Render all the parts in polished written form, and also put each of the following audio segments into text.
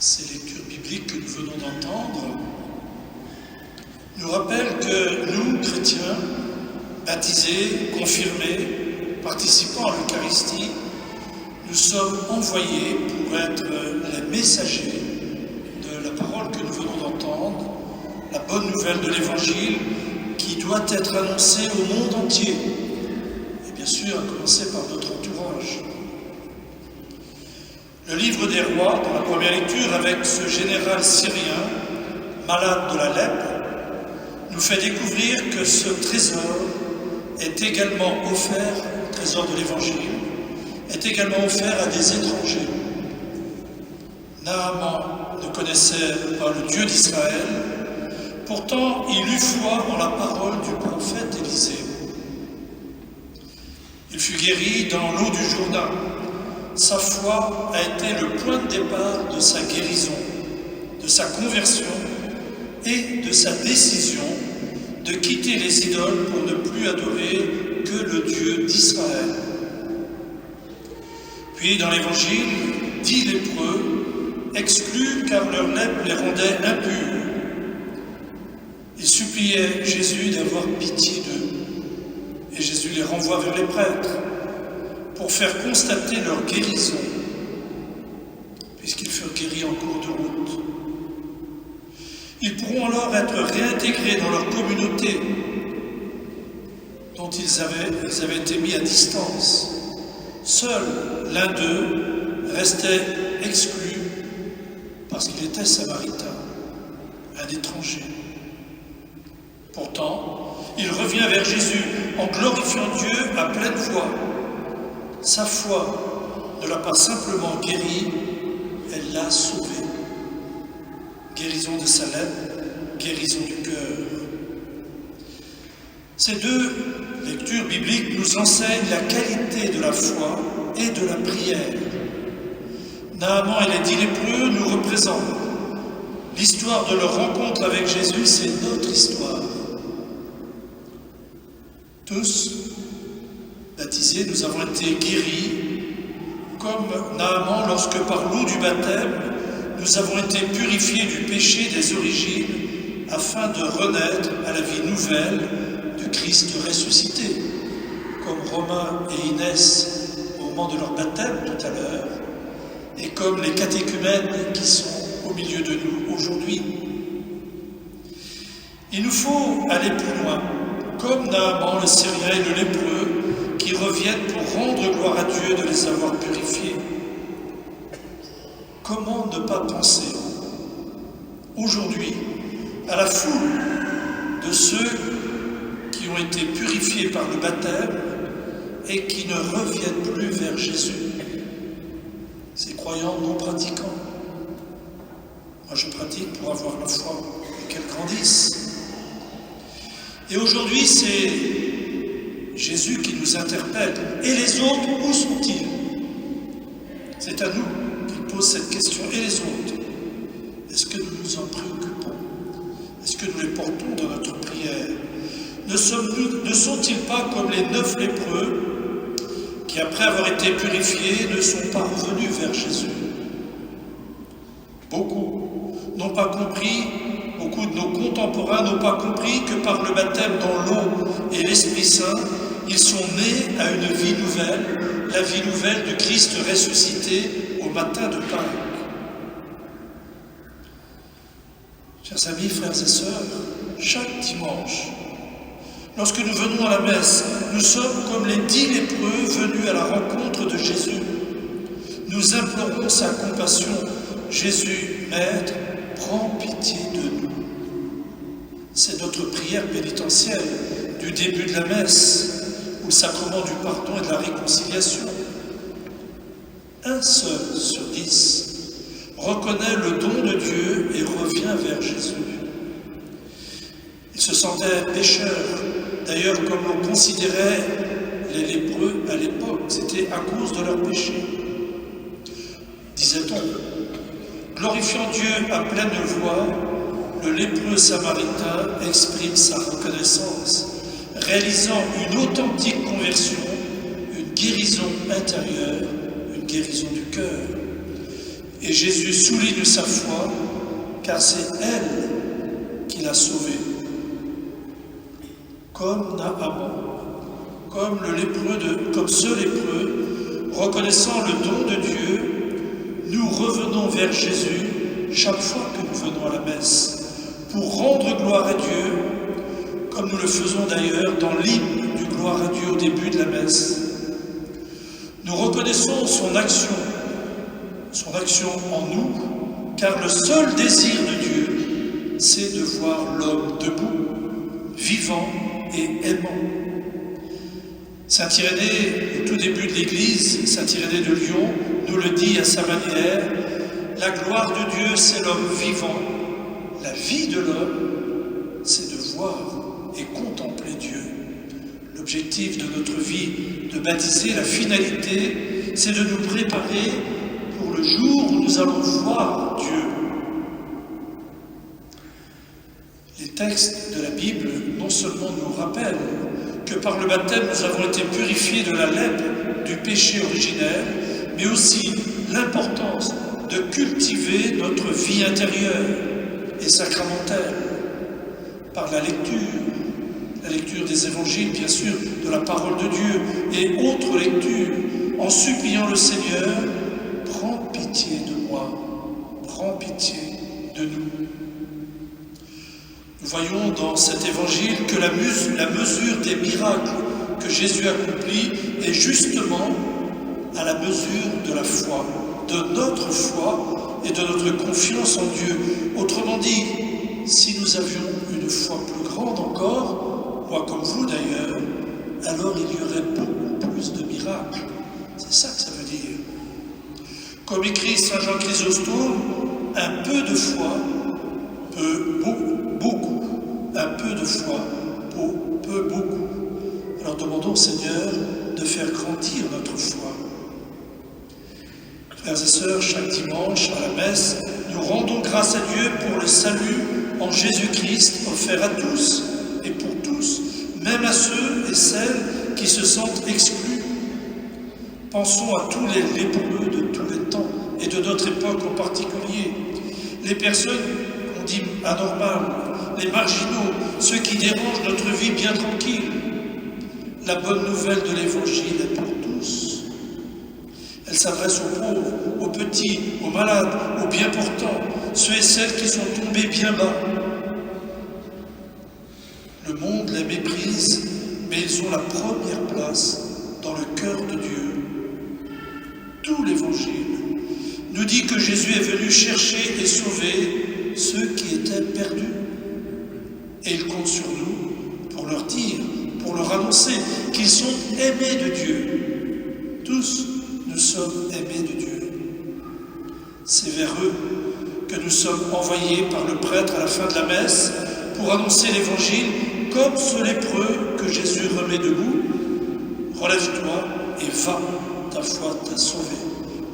Ces lectures bibliques que nous venons d'entendre nous rappellent que nous, chrétiens, baptisés, confirmés, participants à l'Eucharistie, nous sommes envoyés pour être les messagers de la parole que nous venons d'entendre, la bonne nouvelle de l'Évangile qui doit être annoncée au monde entier, et bien sûr à commencer par notre entourage. Le livre des rois, dans la première lecture, avec ce général syrien, malade de la lèpre, nous fait découvrir que ce trésor est également offert, le trésor de l'Évangile, est également offert à des étrangers. Naaman ne connaissait pas le Dieu d'Israël, pourtant il eut foi en la parole du prophète Élisée. Il fut guéri dans l'eau du Jourdain. Sa foi a été le point de départ de sa guérison, de sa conversion et de sa décision de quitter les idoles pour ne plus adorer que le Dieu d'Israël. Puis dans l'Évangile, 10 lépreux, exclus car leur lèpre les rendait impurs. Ils suppliaient Jésus d'avoir pitié d'eux, et Jésus les renvoie vers les prêtres pour faire constater leur guérison, puisqu'ils furent guéris en cours de route. Ils pourront alors être réintégrés dans leur communauté, dont ils avaient été mis à distance. Seul l'un d'eux restait exclu, parce qu'il était samaritain, un étranger. Pourtant, il revient vers Jésus en glorifiant Dieu à pleine voix. Sa foi ne l'a pas simplement guéri, elle l'a sauvé. Guérison de sa lèpre, guérison du cœur. Ces deux lectures bibliques nous enseignent la qualité de la foi et de la prière. Naaman et les 10 lépreux nous représentent. L'histoire de leur rencontre avec Jésus, c'est notre histoire. Tous, baptisés, nous avons été guéris, comme Naaman lorsque par l'eau du baptême, nous avons été purifiés du péché des origines afin de renaître à la vie nouvelle de Christ ressuscité, comme Romain et Inès au moment de leur baptême tout à l'heure, et comme les catéchumènes qui sont au milieu de nous aujourd'hui. Il nous faut aller plus loin, comme Naaman, le Syrien et le lépreux, qui reviennent pour rendre gloire à Dieu de les avoir purifiés. Comment ne pas penser aujourd'hui à la foule de ceux qui ont été purifiés par le baptême et qui ne reviennent plus vers Jésus, ces croyants non pratiquants. Moi je pratique pour avoir la foi et qu'elle grandisse. Et aujourd'hui c'est Jésus qui nous interpelle. Et les autres, où sont-ils? C'est à nous qu'il pose cette question. Et les autres? Est-ce que nous nous en préoccupons? Est-ce que nous les portons dans notre prière? Ne sont-ils pas comme les 9 lépreux qui, après avoir été purifiés, ne sont pas revenus vers Jésus? Beaucoup n'ont pas compris, beaucoup de nos contemporains n'ont pas compris que par le baptême dans l'eau et l'Esprit Saint, ils sont nés à une vie nouvelle, la vie nouvelle de Christ ressuscité au matin de Pâques. Chers amis, frères et sœurs, chaque dimanche, lorsque nous venons à la messe, nous sommes comme les 10 lépreux venus à la rencontre de Jésus. Nous implorons sa compassion. Jésus, Maître, prends pitié de nous. C'est notre prière pénitentielle du début de la messe, ou le sacrement du pardon et de la réconciliation. Un seul sur 10 reconnaît le don de Dieu et revient vers Jésus. Il se sentait pécheur. D'ailleurs, comme on considérait les lépreux à l'époque, c'était à cause de leur péché. Disait-on, glorifiant Dieu à pleine voix, le lépreux samaritain exprime sa reconnaissance, réalisant une authentique conversion, une guérison intérieure, une guérison du cœur. Et Jésus souligne sa foi, car c'est elle qui l'a sauvé. Comme Naaman, comme ce lépreux, reconnaissant le don de Dieu, nous revenons vers Jésus chaque fois que nous venons à la messe, pour rendre gloire à Dieu, comme nous le faisons d'ailleurs dans l'hymne du gloire à Dieu au début de la messe. Nous reconnaissons son action en nous, car le seul désir de Dieu, c'est de voir l'homme debout, vivant et aimant. Saint Irénée, au tout début de l'Église, Saint Irénée de Lyon, nous le dit à sa manière, la gloire de Dieu, c'est l'homme vivant. La vie de l'homme, c'est de voir et contempler Dieu. L'objectif de notre vie de baptiser, la finalité, c'est de nous préparer pour le jour où nous allons voir Dieu. Les textes de la Bible non seulement nous rappellent que par le baptême nous avons été purifiés de la lèpre du péché originel, mais aussi l'importance de cultiver notre vie intérieure et sacramentelle par la lecture des évangiles, bien sûr, de la parole de Dieu et autres lectures, en suppliant le Seigneur, prends pitié de moi, prends pitié de nous. Nous voyons dans cet évangile que la mesure des miracles que Jésus accomplit est justement à la mesure de la foi, de notre foi et de notre confiance en Dieu. Autrement dit, si nous avions une foi plus grande encore, moi comme vous d'ailleurs, alors il y aurait beaucoup plus de miracles. C'est ça que ça veut dire. Comme écrit Saint Jean Chrysostome, un peu de foi peut beaucoup. Un peu de foi peut beaucoup. Alors demandons au Seigneur de faire grandir notre foi. Frères et sœurs, chaque dimanche à la messe, nous rendons grâce à Dieu pour le salut en Jésus-Christ offert à tous et pour tous, même à ceux et celles qui se sentent exclus. Pensons à tous les lépreux de tous les temps et de notre époque en particulier, les personnes qu'on dit anormales, les marginaux, ceux qui dérangent notre vie bien tranquille. La bonne nouvelle de l'Évangile est pour tous. Elle s'adresse aux pauvres, aux petits, aux malades, aux bien portants, ceux et celles qui sont tombés bien bas. Le monde les méprise, mais ils ont la première place dans le cœur de Dieu. Tout l'Évangile nous dit que Jésus est venu chercher et sauver ceux qui étaient perdus. Et il compte sur nous pour leur dire, pour leur annoncer qu'ils sont aimés de Dieu. Tous, nous sommes aimés de Dieu. C'est vers eux que nous sommes envoyés par le prêtre à la fin de la messe pour annoncer l'Évangile comme ce lépreux que Jésus remet debout. Relève-toi et va, ta foi t'a sauvé.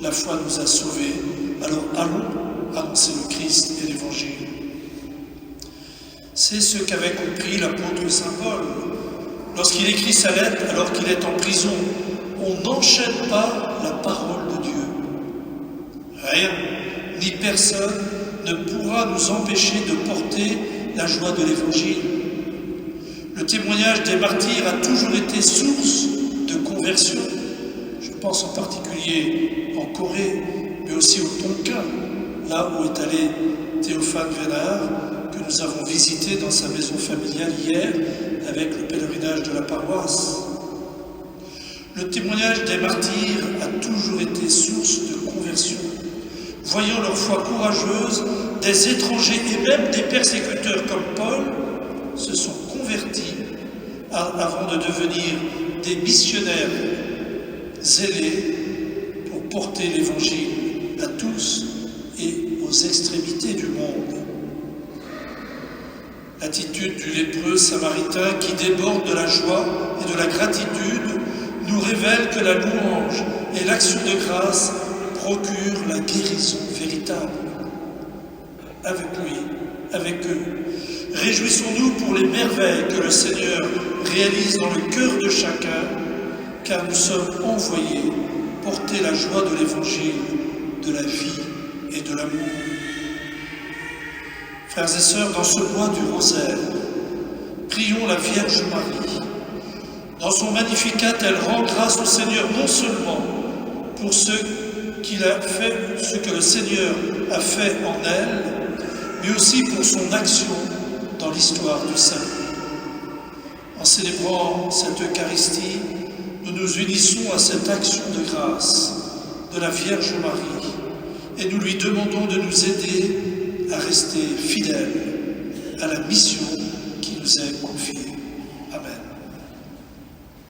La foi nous a sauvés, alors allons annoncer le Christ et l'Évangile. C'est ce qu'avait compris l'apôtre Saint Paul lorsqu'il écrit sa lettre alors qu'il est en prison. On n'enchaîne pas la parole de Dieu. Rien, ni personne ne pourra nous empêcher de porter la joie de l'Évangile. Le témoignage des martyrs a toujours été source de conversion. Je pense en particulier en Corée, mais aussi au Tonkin, là où est allé Théophane Vénard, que nous avons visité dans sa maison familiale hier avec le pèlerinage de la paroisse. Le témoignage des martyrs a toujours été source de conversion. Voyant leur foi courageuse, des étrangers et même des persécuteurs comme Paul se sont convertis avant de devenir des missionnaires zélés pour porter l'Évangile à tous et aux extrémités du monde. L'attitude du lépreux samaritain qui déborde de la joie et de la gratitude nous révèle que la louange et l'action de grâce procurent la guérison véritable. Avec lui, avec eux, réjouissons-nous pour les merveilles que le Seigneur réalise dans le cœur de chacun, car nous sommes envoyés porter la joie de l'Évangile, de la vie et de l'amour. Frères et sœurs, dans ce mois du rosaire, prions la Vierge Marie. Dans son Magnificat, elle rend grâce au Seigneur non seulement pour ce que le Seigneur a fait en elle, mais aussi pour son action dans l'histoire du salut. En célébrant cette Eucharistie, nous nous unissons à cette action de grâce de la Vierge Marie et nous lui demandons de nous aider à rester fidèles à la mission qui nous est confiée.